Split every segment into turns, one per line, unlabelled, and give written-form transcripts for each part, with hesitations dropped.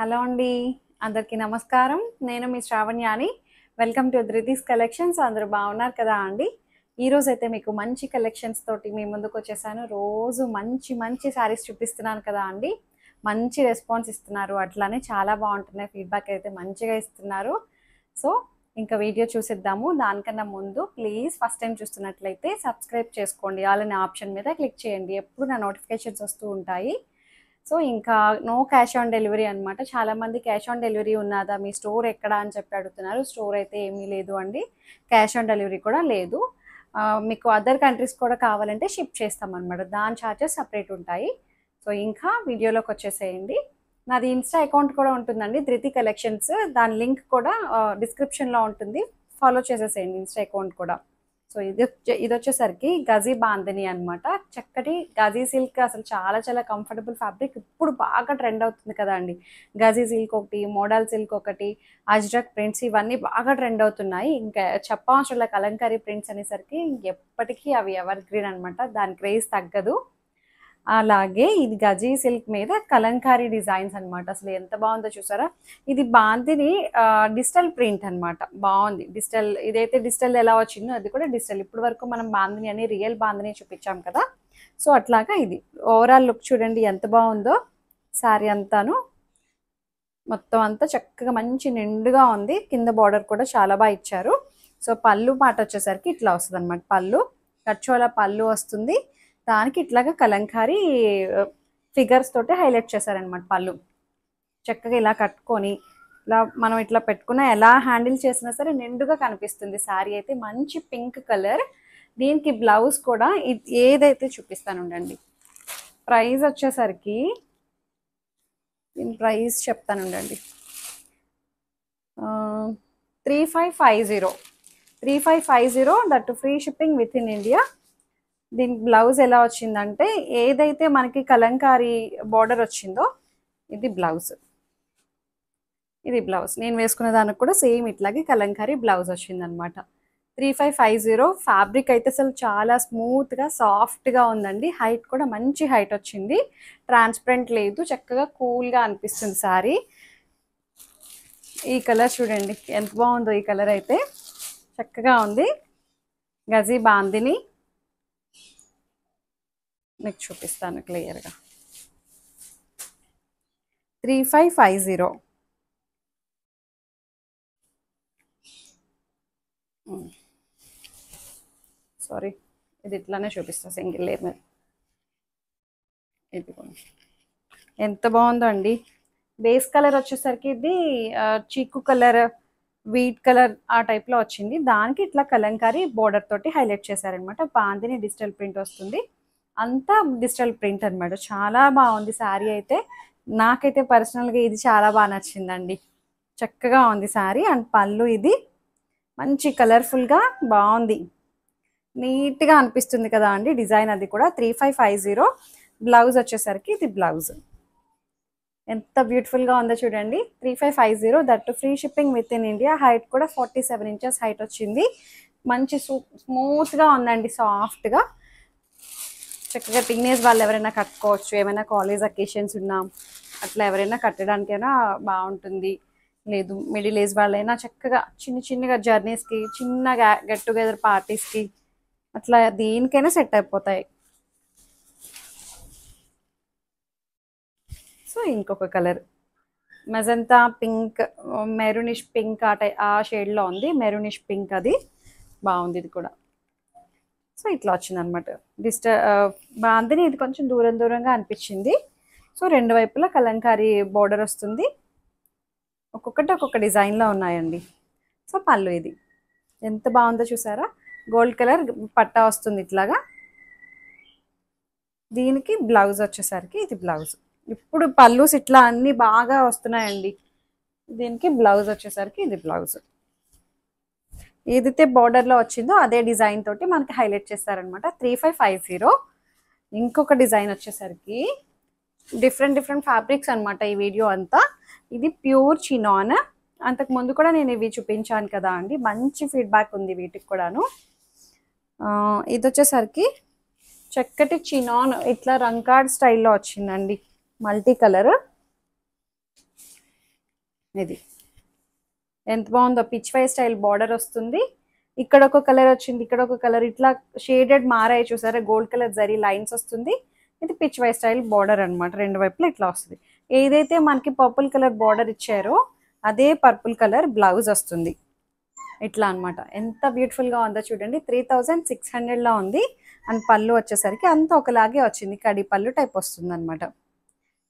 Hello అండి. అందరికీ నమస్కారం. నేను మీ శ్రావణ్యాని. Welcome to Dhriti's collections. అందరూ బాగున్నారు కదా అండి? ఈరోజైతే మీకు మంచి కలెక్షన్స్ తోటి మీ ముందుకొచ్చేసాను. రోజు మంచి మంచి శారీస్ చూపిస్తున్నాను కదా అండి. మంచి రెస్పాన్స్ ఇస్తున్నారు. అట్లానే చాలా బాగుంటున్నాయి. ఫీడ్బ్యాక్ అయితే మంచిగా ఇస్తున్నారు. సో ఇంకా వీడియో చూసేద్దాము. దానికన్నా ముందు ప్లీజ్ ఫస్ట్ టైం చూస్తున్నట్లయితే సబ్స్క్రైబ్ చేసుకోండి. ఆల్ అనే ఆప్షన్ మీద క్లిక్ చేయండి. ఎప్పుడు నా నోటిఫికేషన్స్ వస్తూ ఉంటాయి. సో ఇంకా నో క్యాష్ ఆన్ డెలివరీ అనమాట. చాలామంది క్యాష్ ఆన్ డెలివరీ ఉన్నదా, మీ స్టోర్ ఎక్కడ అని చెప్పి అడుగుతున్నారు. స్టోర్ అయితే ఏమీ లేదు అండి. క్యాష్ ఆన్ డెలివరీ కూడా లేదు. మీకు అదర్ కంట్రీస్ కూడా కావాలంటే షిప్ చేస్తామన్నమాట. దాని ఛార్జెస్ సపరేట్ ఉంటాయి. సో ఇంకా వీడియోలోకి వచ్చేసేయండి. నాది ఇన్స్టా అకౌంట్ కూడా ఉంటుందండి, ధృతి కలెక్షన్స్. దాని లింక్ కూడా డిస్క్రిప్షన్లో ఉంటుంది. ఫాలో చేసేసేయండి ఇన్స్టా అకౌంట్ కూడా. సో ఇది వచ్చేసరికి గజీ బాందిని అనమాట. చక్కటి గజీ సిల్క్, అసలు చాలా చాలా కంఫర్టబుల్ ఫ్యాబ్రిక్. ఇప్పుడు బాగా ట్రెండ్ అవుతుంది కదా అండి. గజీ సిల్క్ ఒకటి, మోడల్ సిల్క్ ఒకటి, అజ్రక్ ప్రింట్స్, ఇవన్నీ బాగా ట్రెండ్ అవుతున్నాయి. ఇంకా చెప్పవసరం కలంకారీ ప్రింట్స్ అనేసరికి ఎప్పటికీ అవి ఎవర్ గ్రీన్ అనమాట. దాని క్రేజ్ తగ్గదు. అలాగే ఇది గజీ సిల్క్ మీద కలంకారీ డిజైన్స్ అనమాట. అసలు ఎంత బాగుందో చూసారా. ఇది బాందిని డిజిటల్ ప్రింట్ అనమాట. బాగుంది డిజిటల్. ఇదైతే డిజిటల్ ఎలా వచ్చిందో అది కూడా డిజిటల్. ఇప్పుడు వరకు మనం బాందిని అని రియల్ బాందిని చూపించాం కదా. సో అట్లాగా ఇది ఓవరాల్ లుక్ చూడండి ఎంత బాగుందో. శారీ అంతాను మొత్తం అంతా చక్కగా మంచి నిండుగా ఉంది. కింద బార్డర్ కూడా చాలా బాగా ఇచ్చారు. సో పళ్ళు మాట వచ్చేసరికి ఇట్లా వస్తుంది అనమాట. పళ్ళు కచ్చోల పళ్ళు వస్తుంది. దానికి ఇట్లాగా కలంకారీ ఫిగర్స్ తోటి హైలైట్ చేశారనమాట. పళ్ళు చక్కగా ఇలా కట్టుకొని ఇలా మనం ఇట్లా పెట్టుకున్న ఎలా హ్యాండిల్ చేసినా సరే నిండుగా కనిపిస్తుంది. శారీ అయితే మంచి పింక్ కలర్. దీనికి బ్లౌజ్ కూడా ఏదైతే చూపిస్తాను ఉండండి. ప్రైస్ వచ్చేసరికి దీని ప్రైస్ చెప్తాను ఉండండి. 3550 3550 that free shipping with in India. దీనికి బ్లౌజ్ ఎలా వచ్చిందంటే ఏదైతే మనకి కలంకారీ బార్డర్ వచ్చిందో ఇది బ్లౌజ్. ఇది బ్లౌజ్ నేను వేసుకున్న దానికి కూడా సేమ్ ఇట్లాగే కలంకారీ బ్లౌజ్ వచ్చిందనమాట. 3550. ఫ్యాబ్రిక్ అయితే అసలు చాలా స్మూత్గా సాఫ్ట్గా ఉందండి. హైట్ కూడా మంచి హైట్ వచ్చింది. ట్రాన్స్పరెంట్ లేదు, చక్కగా కూల్గా అనిపిస్తుంది శారీ. ఈ కలర్ చూడండి ఎంత బాగుందో. ఈ కలర్ అయితే చక్కగా ఉంది. గజీ బాందిని మీకు చూపిస్తాను క్లియర్గా. 3550. సారీ, ఇది ఇట్లానే చూపిస్తా సింగిల్ లేయర్ మీద. ఇది ఎంత బాగుందో అండి. బేస్ కలర్ వచ్చేసరికి ఇది చీకు కలర్, వీట్ కలర్ ఆ టైప్లో వచ్చింది. దానికి ఇట్లా కలంకారీ బోర్డర్ తోటి హైలైట్ చేశారనమాట. బాందిని డిజిటల్ ప్రింట్ వస్తుంది. అంతా డిజిటల్ ప్రింట్ అనమాట. చాలా బాగుంది శారీ అయితే. నాకైతే పర్సనల్గా ఇది చాలా బాగా నచ్చిందండి. చక్కగా ఉంది శారీ. అండ్ పళ్ళు ఇది మంచి కలర్ఫుల్గా బాగుంది. నీట్గా అనిపిస్తుంది కదా అండి డిజైన్. అది కూడా 3550. బ్లౌజ్ వచ్చేసరికి ఇది బ్లౌజ్ ఎంత బ్యూటిఫుల్గా ఉందో చూడండి. 3550 that free shipping with in India. Height కూడా 47 ఇంచెస్ హైట్ వచ్చింది. మంచి స్మూత్గా ఉందండి, సాఫ్ట్గా. చక్కగా టీనేజ్ వాళ్ళు ఎవరైనా కట్టుకోవచ్చు. ఏమైనా కాలేజ్ అకేషన్స్ ఉన్నా అట్లా ఎవరైనా కట్టడానికైనా బాగుంటుంది. లేదు మిడిల్ ఏజ్ వాళ్ళైనా చక్కగా చిన్నగా జర్నీస్కి, చిన్నగా గెట్ టుగెదర్ పార్టీస్కి అట్లా దేనికైనా సెట్ అయిపోతాయి. సో ఇంకొక colour magenta pink, maroonish pink ఆ షేడ్లో ఉంది. మెరూనిష్ పింక్ అది బాగుంది. ఇది కూడా సో ఇట్లా వచ్చింది అనమాట. బాందిని ఇది కొంచెం దూరంగా అనిపించింది. సో రెండు వైపులా కలంకారీ బోర్డర్ వస్తుంది. ఒక్కొక్కటి ఒక్కొక్క డిజైన్లో ఉన్నాయండి. సో పళ్ళు ఇది ఎంత బాగుందో చూసారా. గోల్డ్ కలర్ పట్టా వస్తుంది ఇట్లాగా. దీనికి బ్లౌజ్ వచ్చేసరికి ఇది బ్లౌజ్. ఇప్పుడు పళ్ళుస్ ఇట్లా అన్నీ బాగా వస్తున్నాయండి. దీనికి బ్లౌజ్ వచ్చేసరికి ఇది బ్లౌజ్. ఏదైతే బార్డర్లో వచ్చిందో అదే డిజైన్ తోటి మనకి హైలైట్ చేస్తారనమాట. 3550. ఇంకొక డిజైన్ వచ్చేసరికి డిఫరెంట్ ఫ్యాబ్రిక్స్ అనమాట ఈ వీడియో అంతా. ఇది ప్యూర్ చినాన్. అంతకు ముందు కూడా నేను ఇవి చూపించాను కదా అండి. మంచి ఫీడ్బ్యాక్ ఉంది వీటికి కూడాను. ఇది వచ్చేసరికి చక్కటి చినాన్ ఇట్లా రంకాడ్ స్టైల్లో వచ్చిందండి. మల్టీ కలర్ ఇది ఎంత బాగుందో, పిచ్ వై స్టైల్ బార్డర్ వస్తుంది. ఇక్కడ ఒక కలర్ వచ్చింది, ఇక్కడ ఒక కలర్, ఇట్లా షేడెడ్ మారాయి చూసారా, గోల్డ్ కలర్ జరీ లైన్స్ వస్తుంది. ఇది పిచ్ వై స్టైల్ బార్డర్ అనమాట, రెండు వైపులా ఇట్లా వస్తుంది. ఏదైతే మనకి పర్పుల్ కలర్ బార్డర్ ఇచ్చారో అదే పర్పుల్ కలర్ బ్లౌజ్ వస్తుంది ఇట్లా అనమాట. ఎంత బ్యూటిఫుల్ గా ఉందో చూడండి. 3600 లో ఉంది. అండ్ పళ్ళు వచ్చేసరికి అంతా ఒకలాగే వచ్చింది, కడి పళ్ళు టైప్ వస్తుంది అనమాట.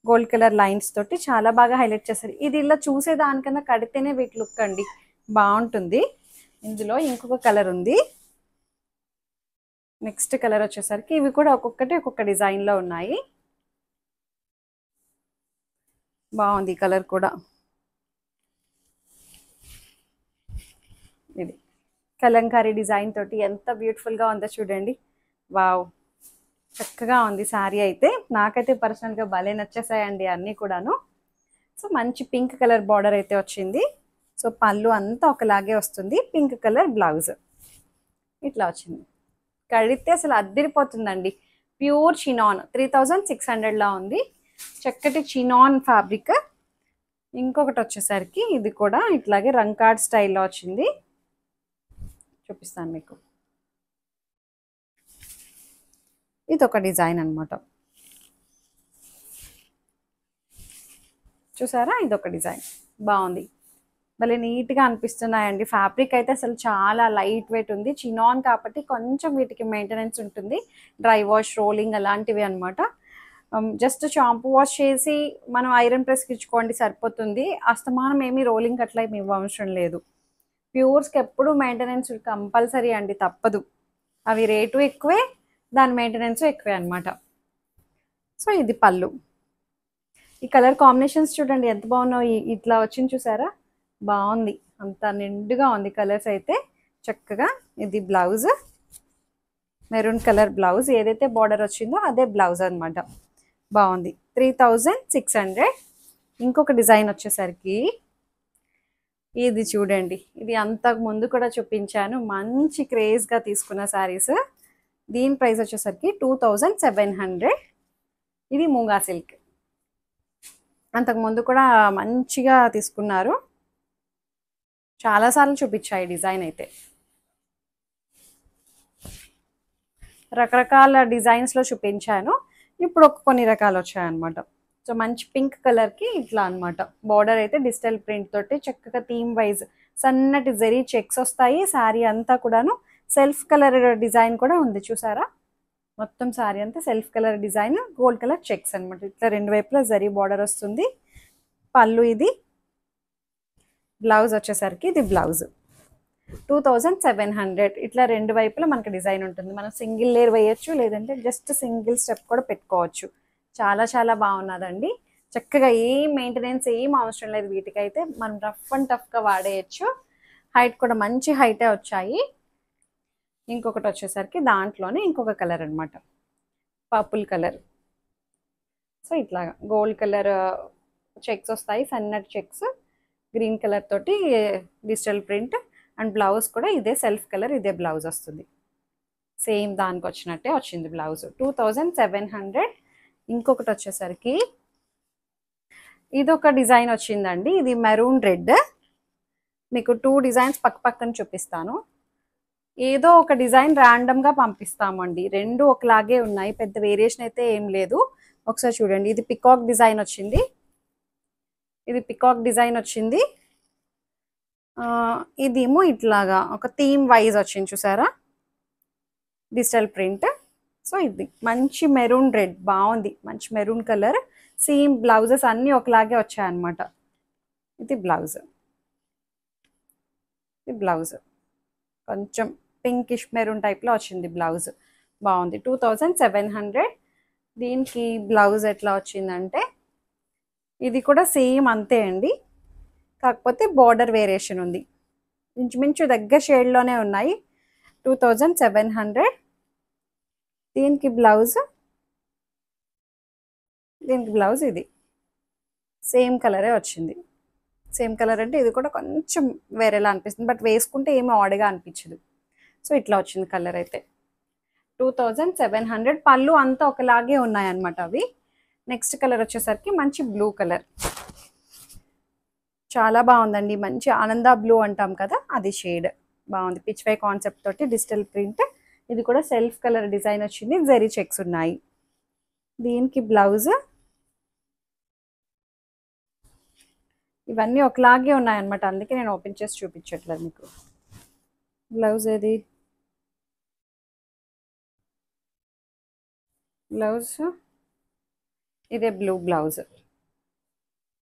గోల్డ్ కలర్ లైన్స్ తోటి చాలా బాగా హైలైట్ చేస్తారు. ఇది ఇలా చూసేదానికన్నా కడితేనే వీటి లుక్ అండి బాగుంటుంది. ఇందులో ఇంకొక కలర్ ఉంది. నెక్స్ట్ కలర్ వచ్చేసరికి ఇవి కూడా ఒక్కొక్కటి ఒక్కొక్క డిజైన్ లో ఉన్నాయి. బాగుంది ఈ కలర్ కూడా. ఇది కలంకారీ డిజైన్ తోటి ఎంత బ్యూటిఫుల్ గా ఉందో చూడండి. వావ్, చక్కగా ఉంది శారీ అయితే. నాకైతే పర్సనల్గా భలే నచ్చేసాయండి అన్నీ కూడాను. సో మంచి పింక్ కలర్ బార్డర్ అయితే వచ్చింది. సో పళ్ళు అంతా ఒకలాగే వస్తుంది. పింక్ కలర్ బ్లౌజ్ ఇట్లా వచ్చింది. కడితే అసలు అద్దిరిపోతుందండి. ప్యూర్ చినాన్ 3600 ఉంది. చక్కటి చినాన్ ఫ్యాబ్రిక్. ఇంకొకటి వచ్చేసరికి ఇది కూడా ఇట్లాగే రంకాడ్ స్టైల్లో వచ్చింది, చూపిస్తాను మీకు. ఇది ఒక డిజైన్ అనమాట, చూసారా, ఇది ఒక డిజైన్ బాగుంది. భలే నీట్గా అనిపిస్తున్నాయండి. ఫ్యాబ్రిక్ అయితే అసలు చాలా లైట్ వెయిట్ ఉంది. చినాన్ కాబట్టి కొంచెం వీటికి మెయింటెనెన్స్ ఉంటుంది, డ్రై వాష్, రోలింగ్ అలాంటివి అనమాట. జస్ట్ షాంపూ వాష్ చేసి మనం ఐరన్ ప్రెస్కి ఇచ్చుకోండి సరిపోతుంది. అస్తమానం ఏమీ రోలింగ్ అట్లా ఏమి అవసరం లేదు. ప్యూర్స్కి ఎప్పుడు మెయింటెనెన్స్ కంపల్సరీ అండి, తప్పదు. అవి రేటు ఎక్కువే, దాని మెయింటెనెన్స్ ఎక్కువే అనమాట. సో ఇది పళ్ళు. ఈ కలర్ కాంబినేషన్స్ చూడండి ఎంత బాగున్నాయి. ఇట్లా వచ్చింది చూసారా, బాగుంది. అంత నిండుగా ఉంది కలర్స్ అయితే చక్కగా. ఇది బ్లౌజ్, మెరూన్ కలర్ బ్లౌజ్. ఏదైతే బార్డర్ వచ్చిందో అదే బ్లౌజ్ అనమాట. బాగుంది. 3600. ఇంకొక డిజైన్ వచ్చేసరికి ఇది చూడండి. ఇది అంతకు ముందు కూడా చూపించాను, మంచి క్రేజ్గా తీసుకున్న శారీస్. దీని ప్రైస్ వచ్చేసరికి 2700. ఇది మూంగా సిల్క్. అంతకుముందు కూడా మంచిగా తీసుకున్నారు, చాలాసార్లు చూపించాయి డిజైన్ అయితే. రకరకాల డిజైన్స్లో చూపించాను, ఇప్పుడు కొన్ని రకాలు వచ్చాయన్నమాట. సో మంచి పింక్ కలర్కి ఇట్లా అనమాట. బార్డర్ అయితే డిజిటల్ ప్రింట్ తోటి చక్కగా థీమ్ వైజ్ సన్నటి జరీ చెక్స్ వస్తాయి. శారీ అంతా కూడాను సెల్ఫ్ కలర్ డిజైన్ కూడా ఉంది చూసారా. మొత్తం శారీ అంతా self colour design, gold colour checks అనమాట. ఇట్లా రెండు వైపులా జరీ బార్డర్ వస్తుంది. పళ్ళు ఇది. బ్లౌజ్ వచ్చేసరికి ఇది బ్లౌజ్ 2700. ఇట్లా రెండు వైపులా మనకి డిజైన్ ఉంటుంది. మనం సింగిల్ లేయర్ వేయచ్చు, లేదంటే జస్ట్ సింగిల్ స్టెప్ కూడా పెట్టుకోవచ్చు. చాలా చాలా బాగున్నదండి. చక్కగా ఏం మెయింటెనెన్స్ ఏం అవసరం లేదు వీటికైతే. మనం రఫ్ అండ్ టఫ్గా వాడేయచ్చు. హైట్ కూడా మంచి హైటే వచ్చాయి. ఇంకొకటి వచ్చేసరికి దాంట్లోనే ఇంకొక కలర్ అనమాట, పర్పుల్ కలర్. సో ఇట్లాగా గోల్డ్ కలర్ చెక్స్ వస్తాయి, సన్నటి చెక్స్, గ్రీన్ కలర్ తోటి డిజిటల్ ప్రింట్. అండ్ బ్లౌజ్ కూడా ఇదే సెల్ఫ్ కలర్, ఇదే బ్లౌజ్ వస్తుంది. సేమ్ దానికి వచ్చినట్టే వచ్చింది బ్లౌజ్. 2700. ఇంకొకటి వచ్చేసరికి ఇది ఒక డిజైన్ వచ్చిందండి. ఇది మెరూన్ రెడ్. మీకు 2 డిజైన్స్ పక్క పక్కన చూపిస్తాను. ఏదో ఒక డిజైన్ ర్యాండమ్గా పంపిస్తామండి. రెండు ఒకలాగే ఉన్నాయి, పెద్ద వేరియేషన్ అయితే ఏం లేదు. ఒకసారి చూడండి. ఇది పికాక్ డిజైన్ వచ్చింది. ఇది పికాక్ డిజైన్ వచ్చింది. ఇదేమో ఇట్లాగా ఒక థీమ్ వైజ్ వచ్చింది చూసారా, డిజిటల్ ప్రింట్. సో ఇది మంచి మెరూన్ రెడ్, బాగుంది. మంచి మెరూన్ కలర్. సేమ్ బ్లౌజెస్ అన్నీ ఒకలాగే వచ్చాయన్నమాట. ఇది బ్లౌజ్. ఇది బ్లౌజ్ కొంచెం పింకిష్ మెరూన్ టైప్లో వచ్చింది బ్లౌజ్. బాగుంది. 2700. దీనికి బ్లౌజ్ ఎట్లా వచ్చిందంటే ఇది కూడా సేమ్ అంతే అండి, కాకపోతే బార్డర్ వేరియేషన్ ఉంది. ఇంచుమించు దగ్గర షేడ్లోనే ఉన్నాయి. 2700. దీనికి బ్లౌజ్ ఇది సేమ్ కలరే వచ్చింది. సేమ్ కలర్ అంటే ఇది కూడా కొంచెం వేరేలా అనిపిస్తుంది, బట్ వేసుకుంటే ఏమీ ఆడ్గా అనిపించదు. సో ఇట్లా వచ్చింది కలర్ అయితే. 2700. పళ్ళు అంతా ఒకలాగే ఉన్నాయన్నమాట అవి. నెక్స్ట్ కలర్ వచ్చేసరికి మంచి బ్లూ కలర్. చాలా బాగుందండి. మంచి ఆనంద బ్లూ అంటాం కదా, అది షేడ్ బాగుంది. పిచ్ వై కాన్సెప్ట్ తోటి డిజిటల్ ప్రింట్. ఇది కూడా సెల్ఫ్ కలర్ డిజైన్ వచ్చింది. జెరీ చెక్స్ ఉన్నాయి. దీనికి బ్లౌజ్. ఇవన్నీ ఒకలాగే ఉన్నాయన్నమాట, అందుకే నేను ఓపెన్ చేసి చూపించట్లేదు మీకు. బ్లౌజ్ ఏది? బ్లౌజ్ ఇదే బ్లూ బ్లౌజ్.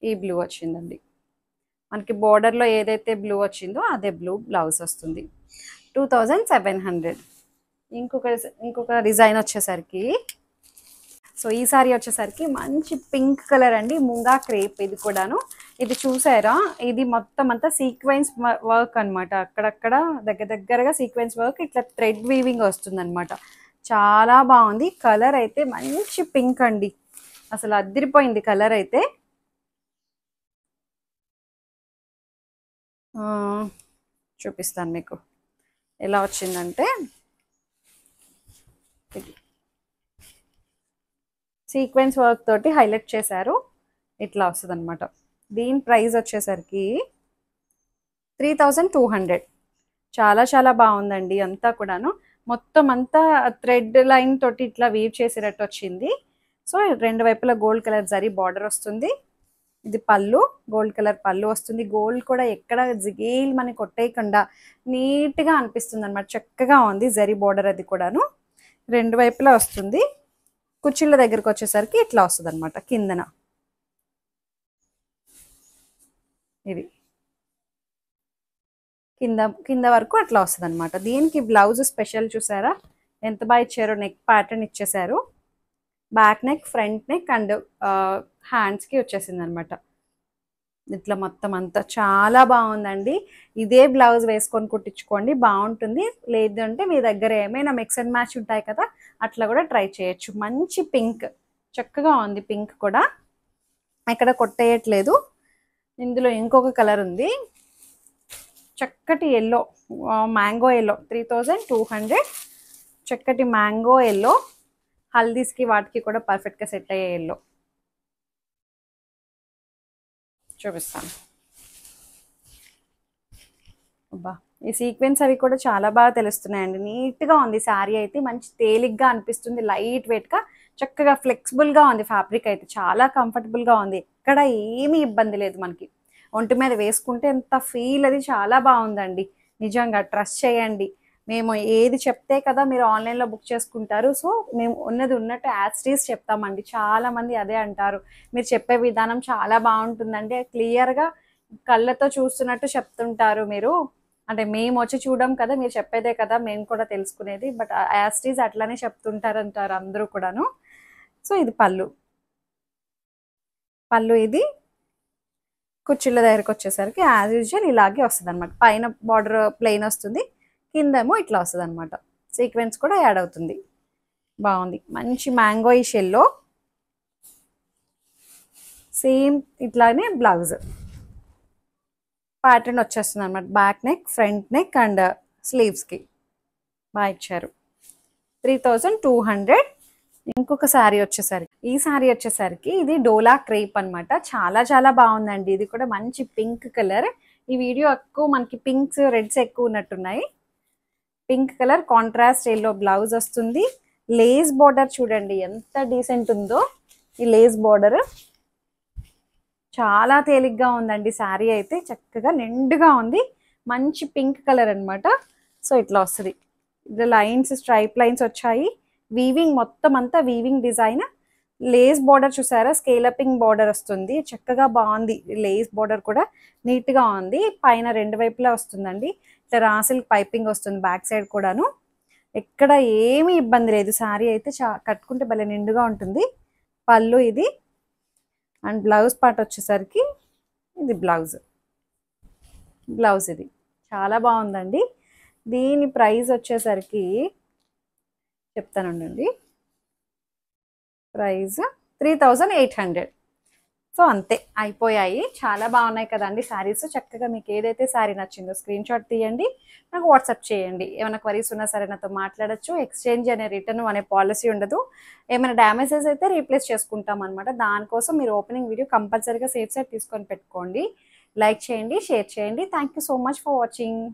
ఈ బ్లూ వచ్చిందండి మనకి. బోర్డర్లో ఏదైతే బ్లూ వచ్చిందో అదే బ్లూ బ్లౌజ్ వస్తుంది. 2700. ఇంకొక ఇంకొక డిజైన్ వచ్చేసరికి, సో ఈ సారీ వచ్చేసరికి మంచి పింక్ కలర్ అండి, ముంగా క్రేప్. ఇది కూడాను, ఇది చూసారా, ఇది మొత్తం అంతా సీక్వెన్స్ వర్క్ అనమాట. అక్కడక్కడ దగ్గర దగ్గరగా సీక్వెన్స్ వర్క్, ఇట్లా థ్రెడ్ వీవింగ్ వస్తుంది అనమాట. చాలా బాగుంది. కలర్ అయితే మంచి పింక్ అండి, అసలు అదిరిపోయింది కలర్ అయితే. చూపిస్తాను మీకు ఎలా వచ్చిందంటే, సీక్వెన్స్ వర్క్ తోటి హైలైట్ చేశారు. ఇట్లా వస్తుంది అనమాట. దీని ప్రైస్ వచ్చేసరికి 3200. చాలా చాలా బాగుందండి. అంతా కూడాను మొత్తం అంతా థ్రెడ్ లైన్ తోటి ఇట్లా వీవ్ చేసేటట్టు వచ్చింది. సో రెండు వైపులా గోల్డ్ కలర్ జరీ బార్డర్ వస్తుంది. ఇది పళ్ళు, గోల్డ్ కలర్ పళ్ళు వస్తుంది. గోల్డ్ కూడా ఎక్కడ జిగేల్ మనకి కొట్టేయకుండా నీట్గా అనిపిస్తుంది అనమాట. చక్కగా ఉంది జరీ బార్డర్. అది కూడాను రెండు వైపులా వస్తుంది. కుచ్చిళ్ళ దగ్గరకు వచ్చేసరికి ఇట్లా వస్తుంది అనమాట. కిందన ఇది కింద కింద వరకు అట్లా వస్తుంది అనమాట. దీనికి బ్లౌజ్ స్పెషల్ చూసారా ఎంత బాగా ఇచ్చారో. నెక్ ప్యాటర్న్ ఇచ్చేసారు. Back neck, front neck and హ్యాండ్స్కి వచ్చేసింది అనమాట. ఇట్లా మొత్తం అంతా చాలా బాగుందండి. ఇదే బ్లౌజ్ వేసుకొని కుట్టించుకోండి, బాగుంటుంది. లేదంటే మీ దగ్గర ఏమైనా మిక్స్ అండ్ మ్యాచ్ ఉంటాయి కదా, అట్లా కూడా ట్రై చేయొచ్చు. మంచి పింక్, చక్కగా ఉంది. పింక్ కూడా ఎక్కడ కొట్టేయట్లేదు. ఇందులో ఇంకొక కలర్ ఉంది, చక్కటి ఎల్లో, మ్యాంగో ఎల్లో. 3200. చక్కటి మ్యాంగో ఎల్లో, హల్దీస్కి వాటికి కూడా పర్ఫెక్ట్గా సెట్ అయ్యే ఎల్లో. చూపిస్తాను. అబ్బా, ఈ సీక్వెన్స్ అవి కూడా చాలా బాగా తెలుస్తున్నాయండి. నీట్గా ఉంది శారీ అయితే. మంచి తేలిగ్గా అనిపిస్తుంది, లైట్ వెయిట్గా, చక్కగా ఫ్లెక్సిబుల్గా ఉంది. ఫ్యాబ్రిక్ అయితే చాలా కంఫర్టబుల్గా ఉంది. ఎక్కడ ఏమీ ఇబ్బంది లేదు మనకి. ఒంటి మీద వేసుకుంటే ఎంత ఫీల్, అది చాలా బాగుందండి. నిజంగా ట్రస్ట్ చేయండి. మేము ఏది చెప్తే కదా మీరు ఆన్లైన్లో బుక్ చేసుకుంటారు. సో మేము ఉన్నది ఉన్నట్టు యాజ్ చెప్తామండి. చాలామంది అదే అంటారు, మీరు చెప్పే విధానం చాలా బాగుంటుందండి, క్లియర్గా కళ్ళతో చూస్తున్నట్టు చెప్తుంటారు మీరు. అంటే మేము వచ్చి చూడం కదా, మీరు చెప్పేదే కదా మేము కూడా తెలుసుకునేది. బట్ యాజ్ అట్లానే చెప్తుంటారంటారు అందరూ కూడాను. సో ఇది పళ్ళు. పళ్ళు ఇది కుర్చీల దగ్గరకు వచ్చేసరికి యాజ్ యూజువల్ ఇలాగే వస్తుంది అనమాట. పైన బార్డర్ ప్లెయిన్ వస్తుంది, కిందేమో ఇట్లా వస్తుంది అనమాట. సీక్వెన్స్ కూడా యాడ్ అవుతుంది. బాగుంది. మంచి మ్యాంగోయిష్ ఎల్లో. సేమ్ ఇట్లానే బ్లౌజ్ ప్యాటర్న్ వచ్చేస్తుంది అనమాట. Back neck, front neck and స్లీవ్స్కి బాగా ఇచ్చారు. 3200. ఇంకొక శారీ వచ్చేసరికి, ఈ శారీ వచ్చేసరికి ఇది డోలా క్రేప్ అనమాట. చాలా చాలా బాగుందండి. ఇది కూడా మంచి పింక్ కలర్. ఈ వీడియో ఎక్కువ మనకి పింక్స్, రెడ్స్ ఎక్కువ ఉన్నట్టున్నాయి. Pink colour contrast yellow blouse వస్తుంది. లేస్ బార్డర్ చూడండి ఎంత డీసెంట్ ఉందో. ఈ లేస్ బార్డర్ చాలా తేలిగ్గా ఉందండి. శారీ అయితే చక్కగా నిండుగా ఉంది. మంచి పింక్ కలర్ అనమాట. సో ఇట్లా వస్తుంది. ఇది లైన్స్, స్ట్రైప్ లైన్స్ వచ్చాయి. వీవింగ్ మొత్తం అంతా వీవింగ్ డిజైన్. లేస్ బార్డర్ చూసారా, స్కేలపింగ్ బార్డర్ వస్తుంది. చక్కగా బాగుంది. లేస్ బార్డర్ కూడా నీట్గా ఉంది. పైన రెండు వైపులా వస్తుందండి. ఇట్లా రాసిల్ పైపింగ్ వస్తుంది బ్యాక్ సైడ్ కూడాను. ఎక్కడ ఏమీ ఇబ్బంది లేదు. శారీ అయితే కట్టుకుంటే భలే నిండుగా ఉంటుంది. పళ్ళు ఇది అండ్ బ్లౌజ్ పార్ట్ వచ్చేసరికి ఇది బ్లౌజ్. ఇది చాలా బాగుందండి. దీని ప్రైస్ వచ్చేసరికి చెప్తానండి. ప్రైస్ 3800. సో అంతే, అయిపోయాయి. చాలా బాగున్నాయి కదండి శారీస్. చక్కగా మీకు ఏదైతే శారీ నచ్చిందో స్క్రీన్ షాట్ తీయండి, నాకు వాట్సాప్ చేయండి. ఏమైనా క్వరీస్ ఉన్నా సరే నాతో మాట్లాడచ్చు. ఎక్స్చేంజ్ అనే, రిటర్న్ అనే పాలసీ ఉండదు. ఏమైనా డ్యామేజెస్ అయితే రీప్లేస్ చేసుకుంటాం అనమాట. దానికోసం మీరు ఓపెనింగ్ వీడియో కంపల్సరీగా సేఫ్ సైడ్ తీసుకొని పెట్టుకోండి. లైక్ చేయండి, షేర్ చేయండి. Thank you so much for watching.